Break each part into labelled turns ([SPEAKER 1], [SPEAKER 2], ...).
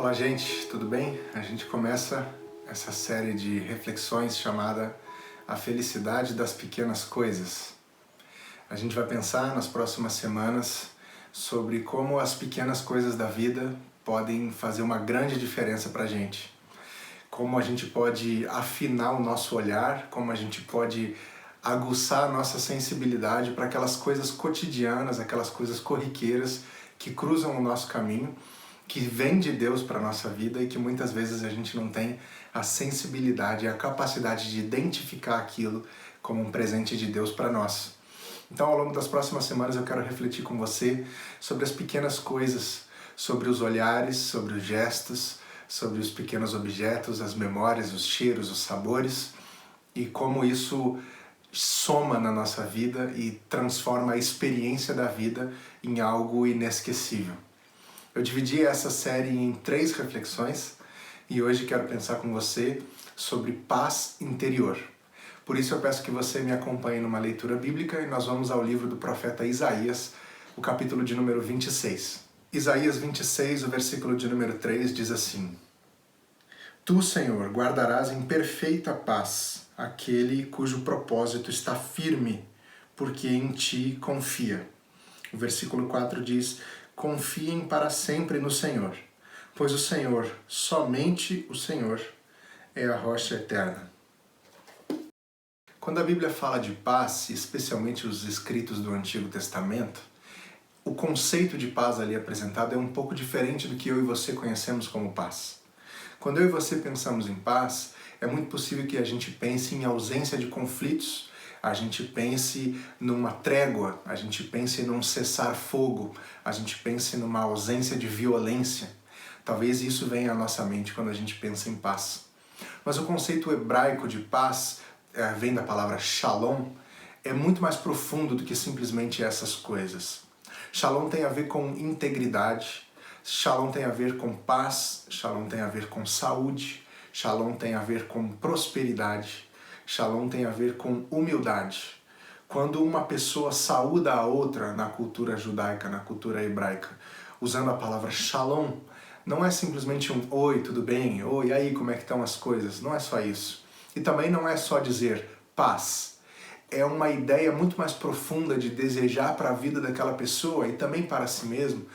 [SPEAKER 1] Olá, gente, tudo bem? A gente começa essa série de reflexões chamada A Felicidade das Pequenas Coisas. A gente vai pensar nas próximas semanas sobre como as pequenas coisas da vida podem fazer uma grande diferença pra gente. Como a gente pode afinar o nosso olhar, como a gente pode aguçar a nossa sensibilidade para aquelas coisas cotidianas, aquelas coisas corriqueiras que cruzam o nosso caminho, que vem de Deus para a nossa vida e que muitas vezes a gente não tem a sensibilidade, a capacidade de identificar aquilo como um presente de Deus para nós. Então, ao longo das próximas semanas eu quero refletir com você sobre as pequenas coisas, sobre os olhares, sobre os gestos, sobre os pequenos objetos, as memórias, os cheiros, os sabores e como isso soma na nossa vida e transforma a experiência da vida em algo inesquecível. Eu dividi essa série em 3 reflexões e hoje quero pensar com você sobre paz interior. Por isso eu peço que você me acompanhe numa leitura bíblica e nós vamos ao livro do profeta Isaías, o capítulo de número 26. Isaías 26, o versículo de número 3 diz assim: Tu, Senhor, guardarás em perfeita paz aquele cujo propósito está firme, porque em ti confia. O versículo 4 diz: Confiem para sempre no Senhor, pois o Senhor, somente o Senhor, é a rocha eterna. Quando a Bíblia fala de paz, especialmente os escritos do Antigo Testamento, o conceito de paz ali apresentado é um pouco diferente do que eu e você conhecemos como paz. Quando eu e você pensamos em paz, é muito possível que a gente pense em ausência de conflitos, a gente pense numa trégua, a gente pense num cessar-fogo, a gente pense numa ausência de violência. Talvez isso venha à nossa mente quando a gente pensa em paz. Mas o conceito hebraico de paz, vem da palavra shalom, é muito mais profundo do que simplesmente essas coisas. Shalom tem a ver com integridade, shalom tem a ver com paz, shalom tem a ver com saúde, shalom tem a ver com prosperidade, shalom tem a ver com humildade. Quando uma pessoa saúda a outra na cultura judaica, na cultura hebraica, usando a palavra shalom, não é simplesmente um oi, tudo bem? Oi, e aí, como é que estão as coisas? Não é só isso. E também não é só dizer paz. É uma ideia muito mais profunda de desejar para a vida daquela pessoa e também para si mesmo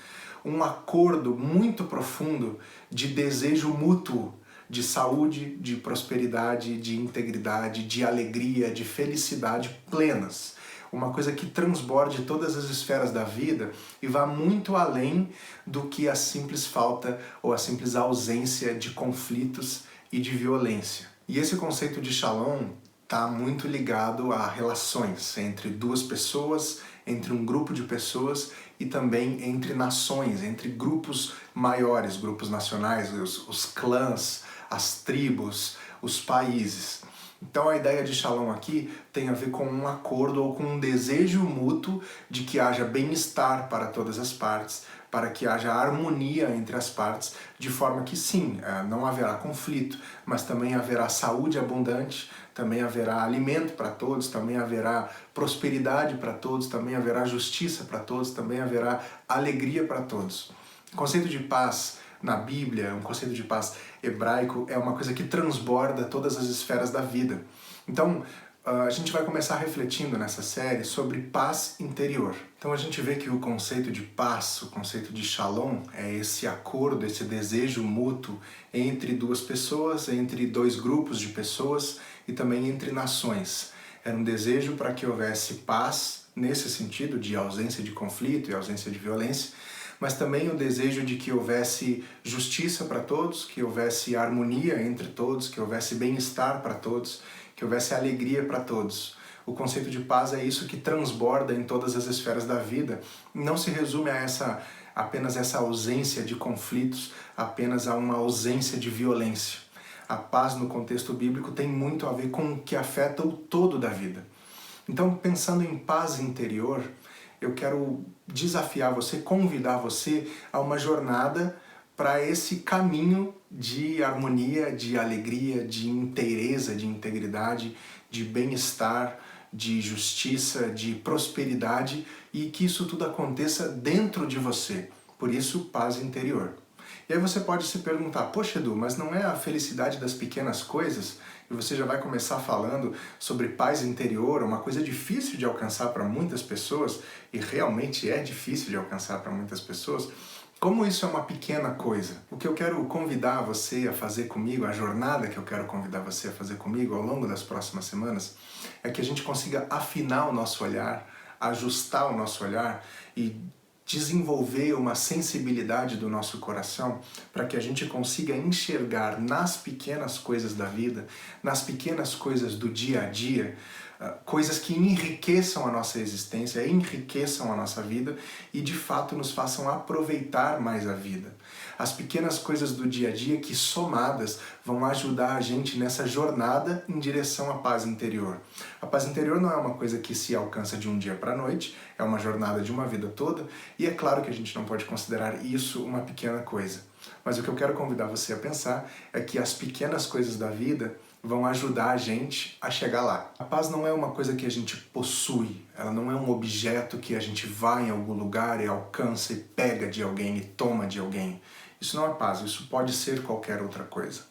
[SPEAKER 1] um acordo muito profundo de desejo mútuo, de saúde, de prosperidade, de integridade, de alegria, de felicidade plenas. Uma coisa que transborde todas as esferas da vida e vá muito além do que a simples falta ou a simples ausência de conflitos e de violência. E esse conceito de shalom está muito ligado a relações entre duas pessoas, entre um grupo de pessoas e também entre nações, entre grupos maiores, grupos nacionais, os clãs, as tribos, os países. Então a ideia de shalom aqui tem a ver com um acordo ou com um desejo mútuo de que haja bem-estar para todas as partes, para que haja harmonia entre as partes, de forma que sim, não haverá conflito, mas também haverá saúde abundante, também haverá alimento para todos, também haverá prosperidade para todos, também haverá justiça para todos, também haverá alegria para todos. O conceito de paz na Bíblia, um conceito de paz hebraico, é uma coisa que transborda todas as esferas da vida. Então, a gente vai começar refletindo nessa série sobre paz interior. Então a gente vê que o conceito de paz, o conceito de shalom, é esse acordo, esse desejo mútuo entre duas pessoas, entre dois grupos de pessoas e também entre nações. Era um desejo para que houvesse paz, nesse sentido de ausência de conflito e ausência de violência, mas também o desejo de que houvesse justiça para todos, que houvesse harmonia entre todos, que houvesse bem-estar para todos, que houvesse alegria para todos. O conceito de paz é isso que transborda em todas as esferas da vida. Não se resume a apenas essa ausência de conflitos, apenas a uma ausência de violência. A paz no contexto bíblico tem muito a ver com o que afeta o todo da vida. Então, pensando em paz interior, eu quero desafiar você, convidar você a uma jornada para esse caminho de harmonia, de alegria, de inteireza, de integridade, de bem-estar, de justiça, de prosperidade e que isso tudo aconteça dentro de você. Por isso, paz interior. E aí você pode se perguntar, poxa Edu, mas não é a felicidade das pequenas coisas? E você já vai começar falando sobre paz interior, uma coisa difícil de alcançar para muitas pessoas, e realmente é difícil de alcançar para muitas pessoas. Como isso é uma pequena coisa? O que eu quero convidar você a fazer comigo, a jornada que eu quero convidar você a fazer comigo ao longo das próximas semanas, é que a gente consiga afinar o nosso olhar, ajustar o nosso olhar e desenvolver uma sensibilidade do nosso coração para que a gente consiga enxergar nas pequenas coisas da vida, nas pequenas coisas do dia a dia, coisas que enriqueçam a nossa existência, enriqueçam a nossa vida e de fato nos façam aproveitar mais a vida. As pequenas coisas do dia a dia que somadas vão ajudar a gente nessa jornada em direção à paz interior. A paz interior não é uma coisa que se alcança de um dia para a noite, é uma jornada de uma vida toda e é claro que a gente não pode considerar isso uma pequena coisa. Mas o que eu quero convidar você a pensar é que as pequenas coisas da vida vão ajudar a gente a chegar lá. A paz não é uma coisa que a gente possui, ela não é um objeto que a gente vai em algum lugar e alcança e pega de alguém e toma de alguém. Isso não é paz, isso pode ser qualquer outra coisa.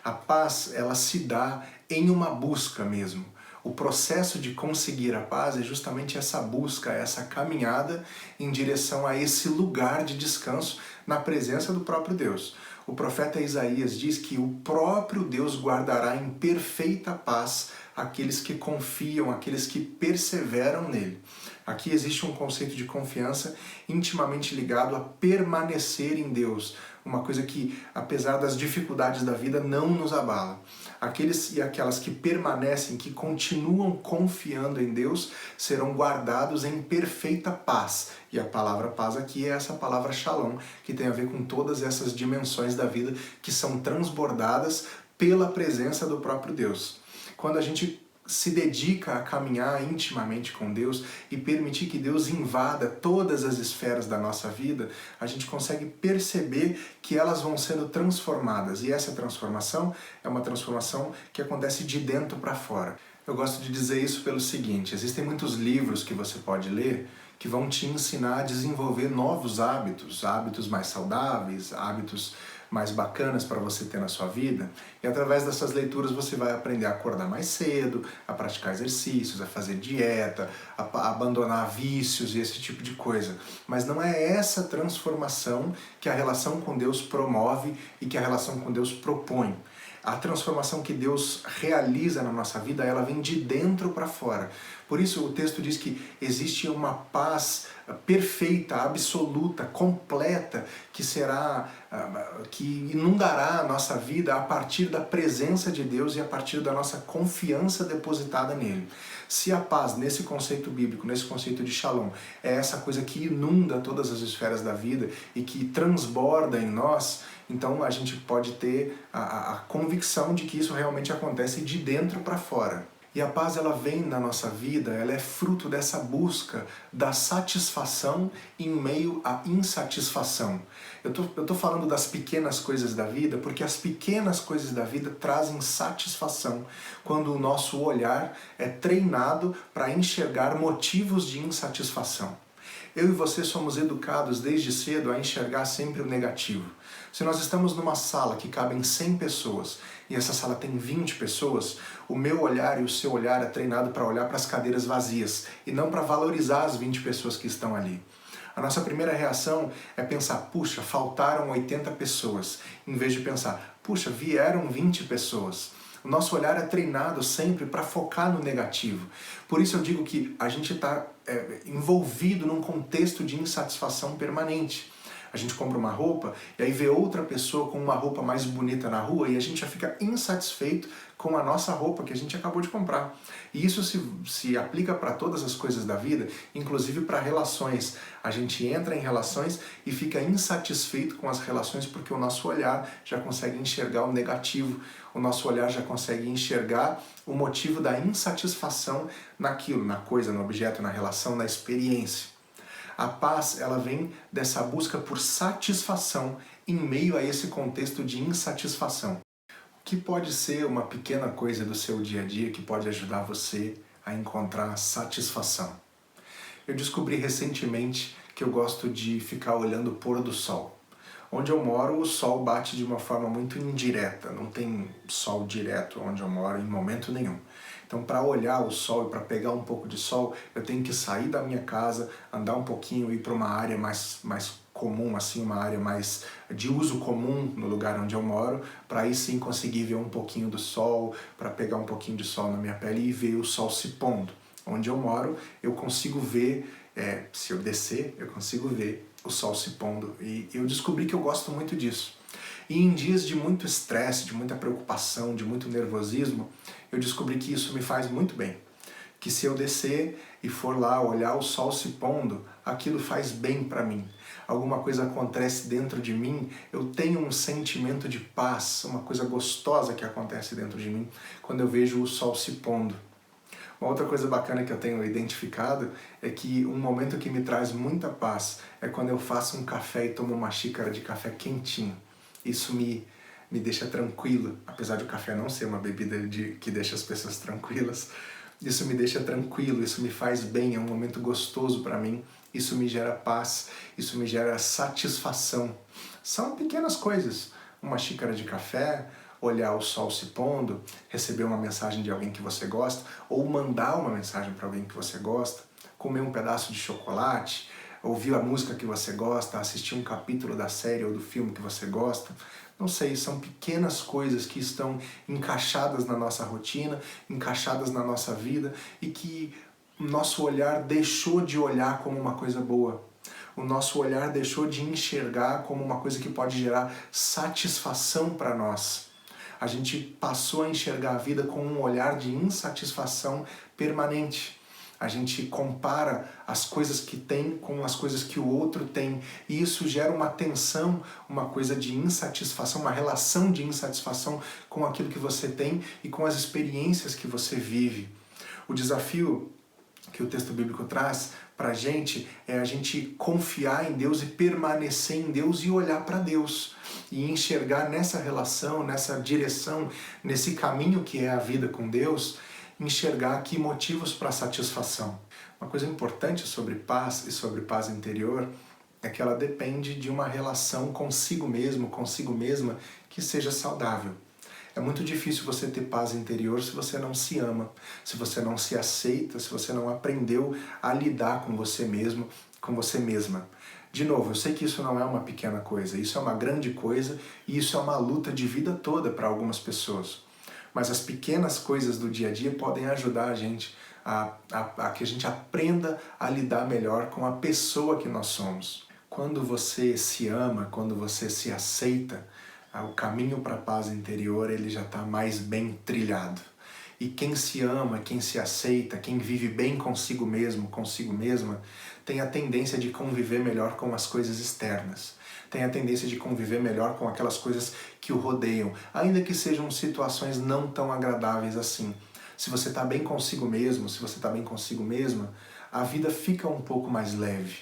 [SPEAKER 1] A paz, ela se dá em uma busca mesmo. O processo de conseguir a paz é justamente essa busca, essa caminhada em direção a esse lugar de descanso na presença do próprio Deus. O profeta Isaías diz que o próprio Deus guardará em perfeita paz aqueles que confiam, aqueles que perseveram nele. Aqui existe um conceito de confiança intimamente ligado a permanecer em Deus, uma coisa que, apesar das dificuldades da vida, não nos abala. Aqueles e aquelas que permanecem, que continuam confiando em Deus, serão guardados em perfeita paz. E a palavra paz aqui é essa palavra shalom, que tem a ver com todas essas dimensões da vida que são transbordadas pela presença do próprio Deus. Quando a gente se dedica a caminhar intimamente com Deus e permitir que Deus invada todas as esferas da nossa vida, a gente consegue perceber que elas vão sendo transformadas. E essa transformação é uma transformação que acontece de dentro para fora. Eu gosto de dizer isso pelo seguinte, existem muitos livros que você pode ler que vão te ensinar a desenvolver novos hábitos, hábitos mais saudáveis, hábitos mais bacanas para você ter na sua vida, e através dessas leituras você vai aprender a acordar mais cedo, a praticar exercícios, a fazer dieta, a abandonar vícios e esse tipo de coisa. Mas não é essa transformação que a relação com Deus promove e que a relação com Deus propõe. A transformação que Deus realiza na nossa vida, ela vem de dentro para fora. Por isso o texto diz que existe uma paz perfeita, absoluta, completa, que inundará a nossa vida a partir da presença de Deus e a partir da nossa confiança depositada nele. Se a paz, nesse conceito bíblico, nesse conceito de shalom, é essa coisa que inunda todas as esferas da vida e que transborda em nós, então a gente pode ter a convicção de que isso realmente acontece de dentro para fora. E a paz, ela vem na nossa vida, ela é fruto dessa busca da satisfação em meio à insatisfação. Eu tô falando das pequenas coisas da vida porque as pequenas coisas da vida trazem satisfação quando o nosso olhar é treinado para enxergar motivos de insatisfação. Eu e você somos educados desde cedo a enxergar sempre o negativo. Se nós estamos numa sala que cabem 100 pessoas e essa sala tem 20 pessoas, o meu olhar e o seu olhar é treinado para olhar para as cadeiras vazias e não para valorizar as 20 pessoas que estão ali. A nossa primeira reação é pensar, puxa, faltaram 80 pessoas, em vez de pensar, puxa, vieram 20 pessoas. O nosso olhar é treinado sempre para focar no negativo. Por isso eu digo que a gente está envolvido num contexto de insatisfação permanente. A gente compra uma roupa e aí vê outra pessoa com uma roupa mais bonita na rua e a gente já fica insatisfeito com a nossa roupa que a gente acabou de comprar. E isso se aplica para todas as coisas da vida, inclusive para relações. A gente entra em relações e fica insatisfeito com as relações porque o nosso olhar já consegue enxergar o negativo, o nosso olhar já consegue enxergar o motivo da insatisfação naquilo, na coisa, no objeto, na relação, na experiência. A paz, ela vem dessa busca por satisfação em meio a esse contexto de insatisfação. O que pode ser uma pequena coisa do seu dia a dia que pode ajudar você a encontrar satisfação? Eu descobri recentemente que eu gosto de ficar olhando o pôr do sol. Onde eu moro, o sol bate de uma forma muito indireta, não tem sol direto onde eu moro em momento nenhum. Então, para olhar o sol e para pegar um pouco de sol, eu tenho que sair da minha casa, andar um pouquinho, ir para uma área mais comum, assim, uma área mais de uso comum no lugar onde eu moro, para aí sim conseguir ver um pouquinho do sol, para pegar um pouquinho de sol na minha pele e ver o sol se pondo. Onde eu moro, eu consigo ver, se eu descer, eu consigo ver o sol se pondo. E eu descobri que eu gosto muito disso. E em dias de muito estresse, de muita preocupação, de muito nervosismo, eu descobri que isso me faz muito bem. Que se eu descer e for lá olhar o sol se pondo, aquilo faz bem para mim. Alguma coisa acontece dentro de mim, eu tenho um sentimento de paz, uma coisa gostosa que acontece dentro de mim quando eu vejo o sol se pondo. Uma outra coisa bacana que eu tenho identificado é que um momento que me traz muita paz é quando eu faço um café e tomo uma xícara de café quentinho. Isso me deixa tranquilo, apesar de o café não ser uma bebida que deixa as pessoas tranquilas. Isso me deixa tranquilo, isso me faz bem, é um momento gostoso para mim, isso me gera paz, isso me gera satisfação. São pequenas coisas, uma xícara de café, olhar o sol se pondo, receber uma mensagem de alguém que você gosta, ou mandar uma mensagem para alguém que você gosta, comer um pedaço de chocolate, ouvir a música que você gosta, assistir um capítulo da série ou do filme que você gosta. Não sei, são pequenas coisas que estão encaixadas na nossa rotina, encaixadas na nossa vida e que o nosso olhar deixou de olhar como uma coisa boa. O nosso olhar deixou de enxergar como uma coisa que pode gerar satisfação para nós. A gente passou a enxergar a vida com um olhar de insatisfação permanente. A gente compara as coisas que tem com as coisas que o outro tem. E isso gera uma tensão, uma coisa de insatisfação, uma relação de insatisfação com aquilo que você tem e com as experiências que você vive. O desafio que o texto bíblico traz para a gente é a gente confiar em Deus e permanecer em Deus e olhar para Deus. E enxergar nessa relação, nessa direção, nesse caminho que é a vida com Deus, enxergar aqui motivos para satisfação. Uma coisa importante sobre paz e sobre paz interior é que ela depende de uma relação consigo mesmo, consigo mesma, que seja saudável. É muito difícil você ter paz interior se você não se ama, se você não se aceita, se você não aprendeu a lidar com você mesmo, com você mesma. De novo, eu sei que isso não é uma pequena coisa, isso é uma grande coisa e isso é uma luta de vida toda para algumas pessoas. Mas as pequenas coisas do dia a dia podem ajudar a gente a que a gente aprenda a lidar melhor com a pessoa que nós somos. Quando você se ama, quando você se aceita, o caminho para a paz interior ele já está mais bem trilhado. E quem se ama, quem se aceita, quem vive bem consigo mesmo, consigo mesma, tem a tendência de conviver melhor com as coisas externas. Tem a tendência de conviver melhor com aquelas coisas que o rodeiam, ainda que sejam situações não tão agradáveis assim. Se você está bem consigo mesmo, se você está bem consigo mesma, a vida fica um pouco mais leve.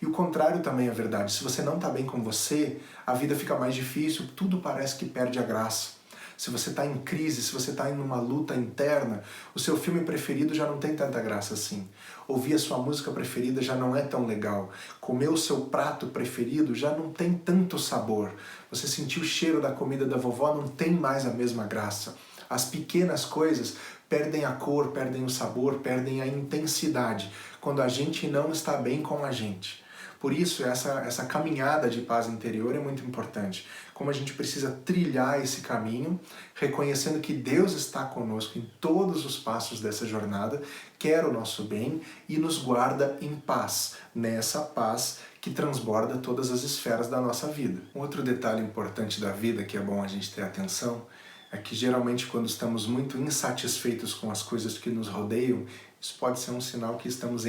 [SPEAKER 1] E o contrário também é verdade. Se você não está bem com você, a vida fica mais difícil, tudo parece que perde a graça. Se você está em crise, se você está em uma luta interna, o seu filme preferido já não tem tanta graça assim. Ouvir a sua música preferida já não é tão legal. Comer o seu prato preferido já não tem tanto sabor. Você sentir o cheiro da comida da vovó não tem mais a mesma graça. As pequenas coisas perdem a cor, perdem o sabor, perdem a intensidade quando a gente não está bem com a gente. Por isso, essa caminhada de paz interior é muito importante. Como a gente precisa trilhar esse caminho, reconhecendo que Deus está conosco em todos os passos dessa jornada, quer o nosso bem e nos guarda em paz, nessa paz que transborda todas as esferas da nossa vida. Um outro detalhe importante da vida que é bom a gente ter atenção é que geralmente quando estamos muito insatisfeitos com as coisas que nos rodeiam, isso pode ser um sinal que estamos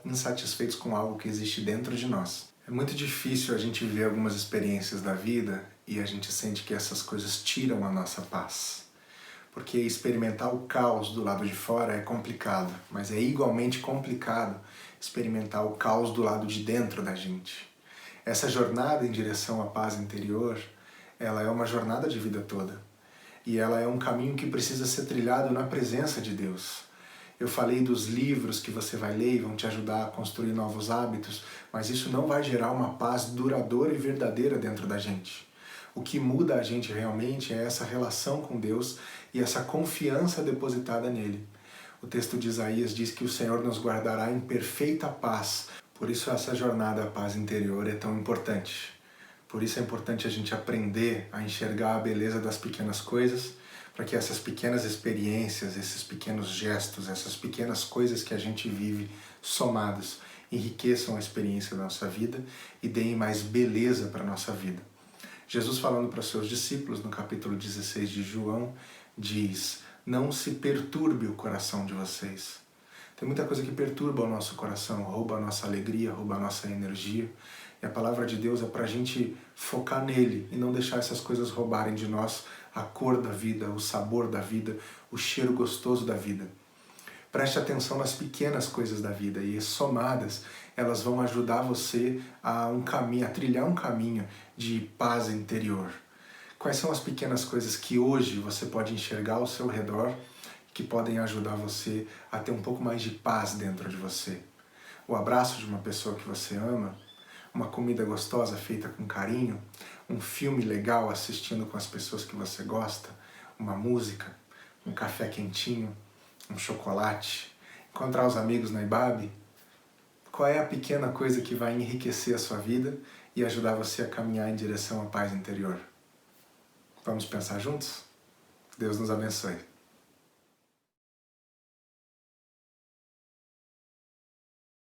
[SPEAKER 1] insatisfeitos com algo que existe dentro de nós. É muito difícil a gente viver algumas experiências da vida e a gente sente que essas coisas tiram a nossa paz. Porque experimentar o caos do lado de fora é complicado, mas é igualmente complicado experimentar o caos do lado de dentro da gente. Essa jornada em direção à paz interior, ela é uma jornada de vida toda. E ela é um caminho que precisa ser trilhado na presença de Deus. Eu falei dos livros que você vai ler e vão te ajudar a construir novos hábitos, mas isso não vai gerar uma paz duradoura e verdadeira dentro da gente. O que muda a gente realmente é essa relação com Deus e essa confiança depositada nele. O texto de Isaías diz que o Senhor nos guardará em perfeita paz. Por isso essa jornada à paz interior é tão importante. Por isso é importante a gente aprender a enxergar a beleza das pequenas coisas, para que essas pequenas experiências, esses pequenos gestos, essas pequenas coisas que a gente vive somados, enriqueçam a experiência da nossa vida e deem mais beleza para a nossa vida. Jesus, falando para os seus discípulos no capítulo 16 de João, diz: não se perturbe o coração de vocês. Tem muita coisa que perturba o nosso coração, rouba a nossa alegria, rouba a nossa energia. E a palavra de Deus é para a gente focar nele e não deixar essas coisas roubarem de nós a cor da vida, o sabor da vida, o cheiro gostoso da vida. Preste atenção nas pequenas coisas da vida e, somadas, elas vão ajudar você a trilhar um caminho de paz interior. Quais são as pequenas coisas que hoje você pode enxergar ao seu redor que podem ajudar você a ter um pouco mais de paz dentro de você? O abraço de uma pessoa que você ama, uma comida gostosa feita com carinho, um filme legal assistindo com as pessoas que você gosta, uma música, um café quentinho, um chocolate, encontrar os amigos na IBAB. Qual é a pequena coisa que vai enriquecer a sua vida e ajudar você a caminhar em direção à paz interior? Vamos pensar juntos? Deus nos abençoe.